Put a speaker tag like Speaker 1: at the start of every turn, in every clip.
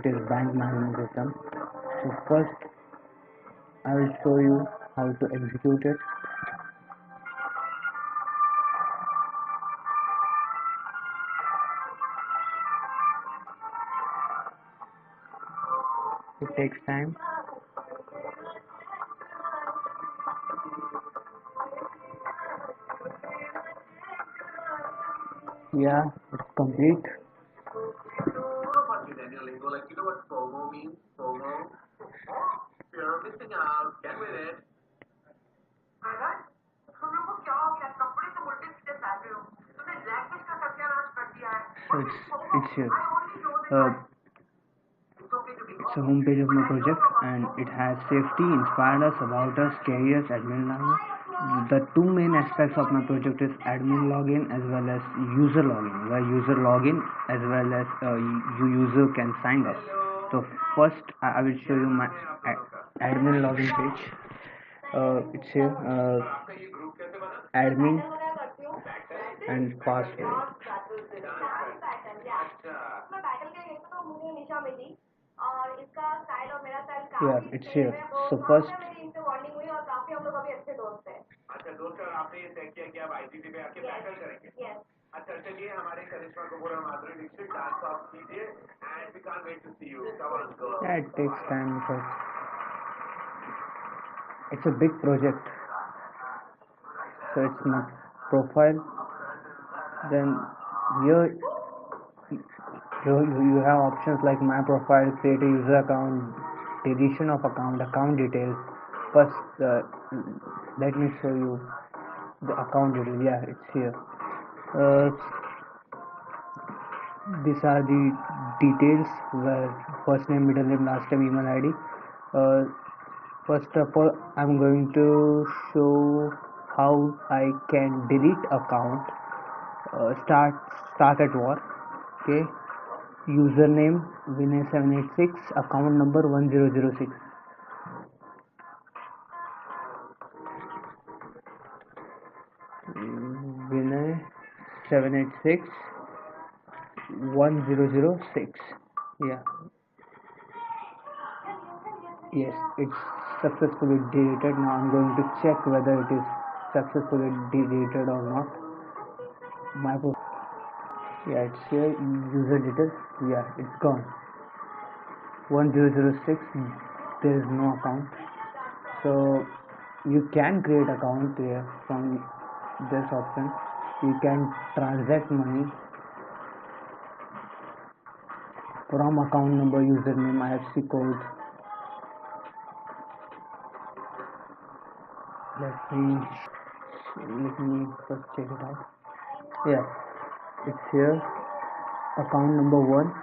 Speaker 1: project is bank management system. So first I will show you how to execute it. It takes time. Yeah, it's complete.
Speaker 2: Daniel Lingo, like you know what FOMO means? FOMO. Fear of missing out. Get with it.
Speaker 1: So it's here. It's a home page of my project, and it has safety, inspired us, about us, careers, admin login. The two main aspects of my project is admin login as well as user login. Where user login as well as user can sign up. So first I will show you my admin login page. It's here. Admin and password. Yeah, it's here. So first
Speaker 2: अच्छा दोस्तों आपने ये तय किया कि आप ICT पे आके बैटल करेंगे अच्छा चलिए हमारे करिश्मा कपूर और माधुरी दीक्षित डांस ऑफ कीजिए and we can't wait to see you come on go
Speaker 1: yeah, it takes time because it's a big project. So it's my profile. Then here you have options like my profile, create a user account, deletion of account details. First let me show you the account details. Yeah, it's here. These are the details, where first name, middle name, last name, email ID. First of all, I'm going to show how I can delete account. Start at war. Okay, username Vinay786, account number 1006. Vinay786 1006. Yeah, yes, it's successfully deleted. Now I'm going to check whether it is successfully deleted or not. Yeah, it's here. User details. Yeah, it's gone. 1006. There is no account. So you can create account here from this option. You can transact money from account number, username, IFSC code. Let me first check it out. Yeah, it's here. Account number 1,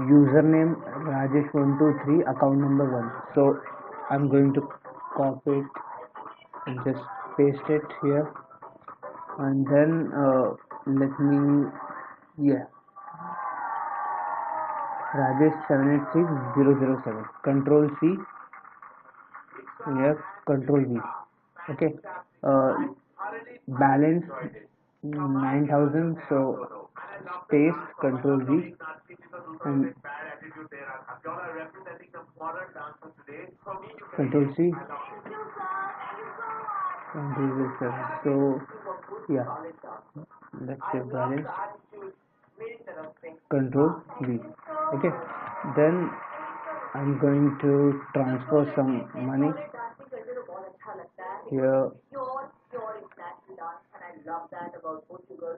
Speaker 1: username Rajesh123, account number 1. So I'm going to copy it and just paste it here, and then let me, yeah, Rajesh786007. Control C. Here, Control V. Okay. Balance 9,000. So space, Control V, and Control C. Control V7. So yeah, let's say balance, Control V. Okay. Then I'm going to transfer some money here.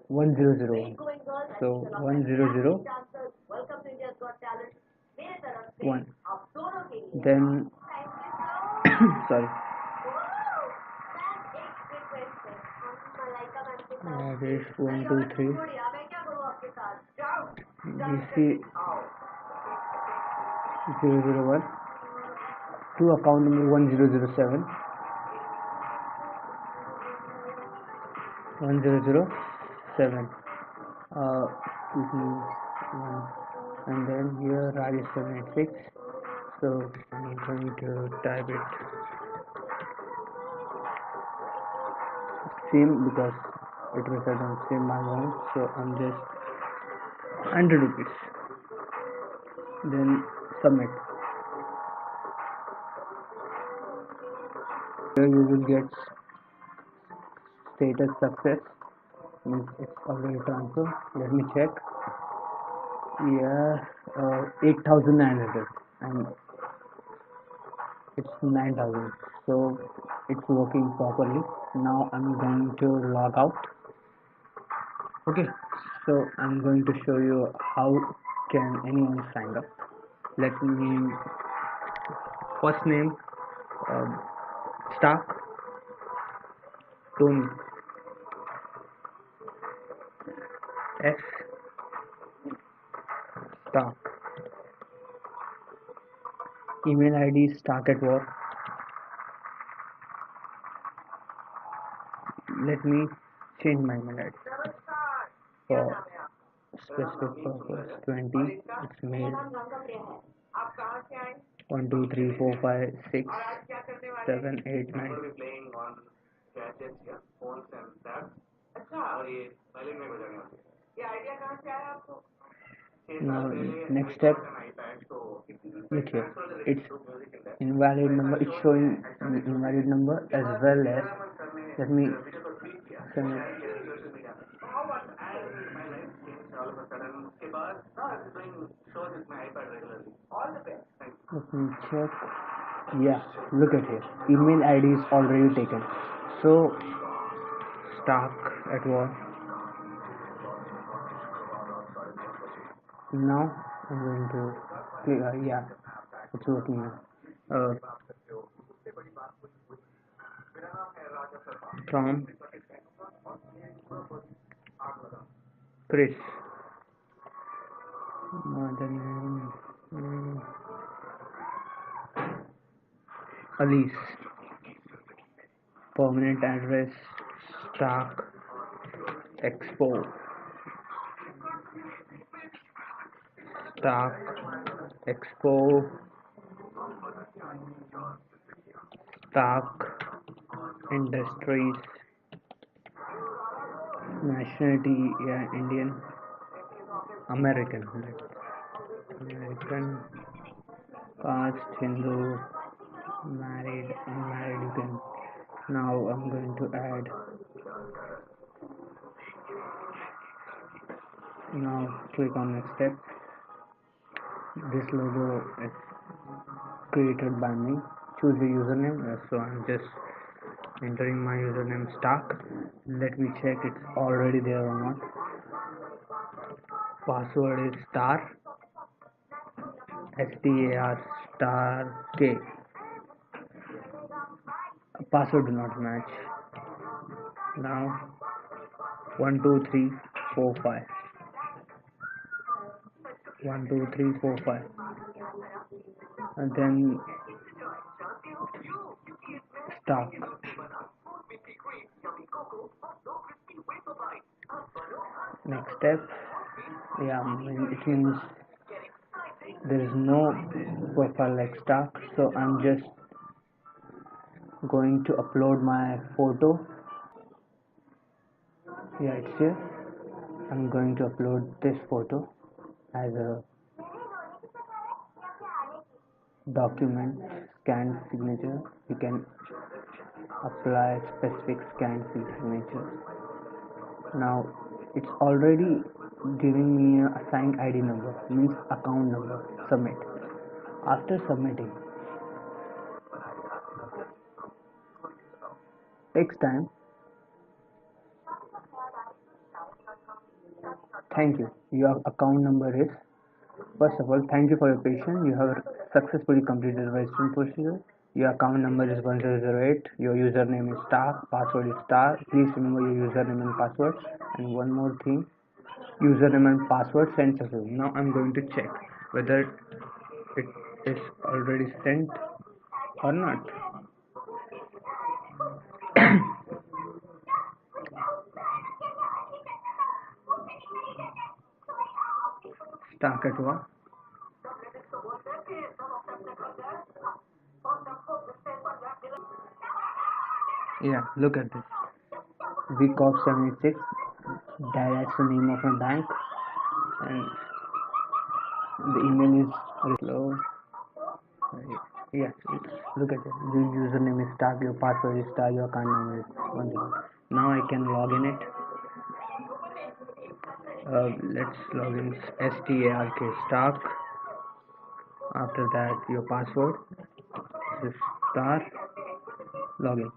Speaker 1: 1001. So 1001. Then sorry. Rajesh 123. BC 001 to account number 1007. 1007. And then here Rajesh 786. So I'm going to type it same because it results on same amount. So I'm just 100 rupees. then submit. Here you will get status success, means it's already transferred. Let me check. Yeah, 8,900 and it's 9,000, so it's working properly. Now I'm going to log out. Okay, so I'm going to show you how can anyone sign up. Let me, first name, Stark Tony, S Stark, email ID stark@war. Let me change my email ID for specific purpose. 20, it's mail. 1 2 3 4 5 6 7 8 9.
Speaker 2: playing on gadgets, yeah, phones and tabs. अच्छा और ये पहले में बजाने होते हैं. ये idea कहाँ से आया आपको?
Speaker 1: Now next step, look here, it's invalid number, it's showing invalid number as well as, let me send it. Let me check. Yeah, look at here, email ID is already taken. So Stark@war. Now I'm going to click, yeah, it's working now. From Chris, Alice, permanent address Stark Expo, Stark Expo, Stark Industries, nationality, yeah, Indian, American, caste Hindu, married, unmarried, you can. Now I'm going to add, now click on next step. This logo is created by me. Choose a username, so I'm just entering my username Stark. Let me check it's already there or not. Password is star STAR K. Password do not match. Now 1 2 3 4 5. 1 2 3 4 5, and then Stark. Next step, yeah, it means there is no profile like Stark, so I'm just going to upload my photo. Yeah, it's here. I'm going to upload this photo as a document, scanned signature. You can apply specific scanned signature. Now it's already giving me a assigned ID number, means account number. Submit. After submitting, takes time. Thank you. Your account number is, first of all, thank you for your patience. You have successfully completed the registration procedure. Your account number is 1008. Your username is star. Password is star. Please remember your username and password. And one more thing, username and password sent successfully. Now I'm going to check whether it is already sent or not. Stark@war. Yeah, look at this. Week of 76. That's the name of my bank, and the email is Slow. Yes, look at it. Your username is Stark, your password is Stark, your account number is one thing. Now I can log in it. Let's log in STARK Stark. After that, your password is star. Login.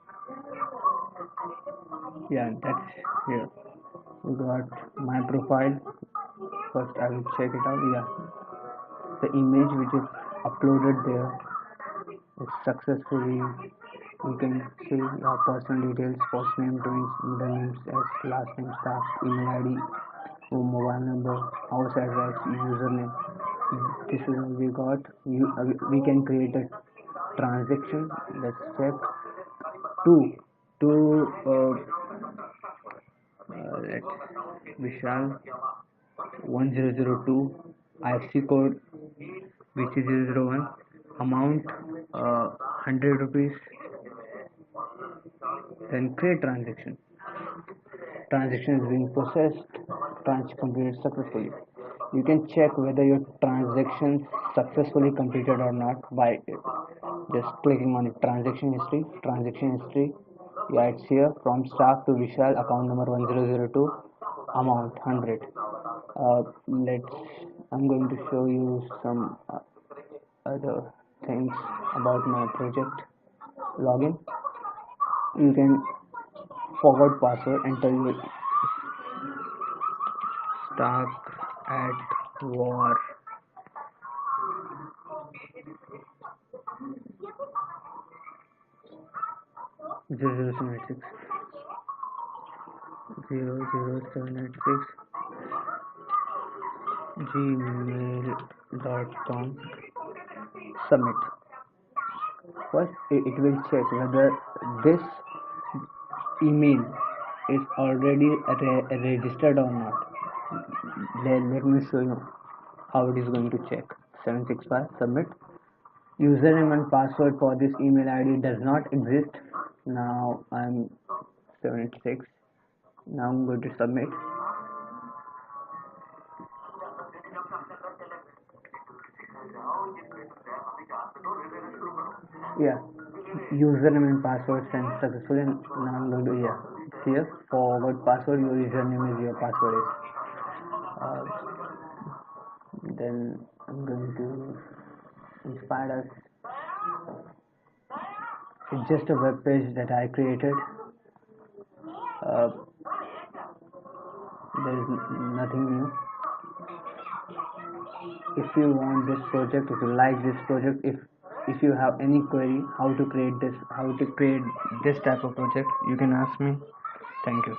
Speaker 1: Yeah, that's here. We got my profile. First, I will check it out. Yeah, the image which is uploaded there is successfully. You can see your personal details, first name, twins, middle names as last name, staff, email ID, mobile number, house address, username. This is what we got. We can create a transaction. Let's check. Two. Let's Vishal 1002 IFC code which is 001 amount 100 rupees, then create transaction is being processed, transaction completed successfully. You can check whether your transaction successfully completed or not by just clicking on it. Transaction history. Yeah, it's here from Stark to Vishal, account number 1002, amount 100. I'm going to show you some other things about my project. Login. You can forward password, enter your Stark at war. Zero 0786 gmail.com. Submit. First, it will check whether this email is already registered or not. Let me show you how it is going to check. 765 submit. Username and password for this email ID does not exist. Now I'm 76. Now I'm going to submit. Yeah, username and password sent successfully. Now I'm going to here forward password. Your username is your password is. Then I'm going to inspire us. It's just a web page that I created. There is nothing new. If you want this project, if you like this project, if you have any query how to create this type of project, you can ask me. Thank you.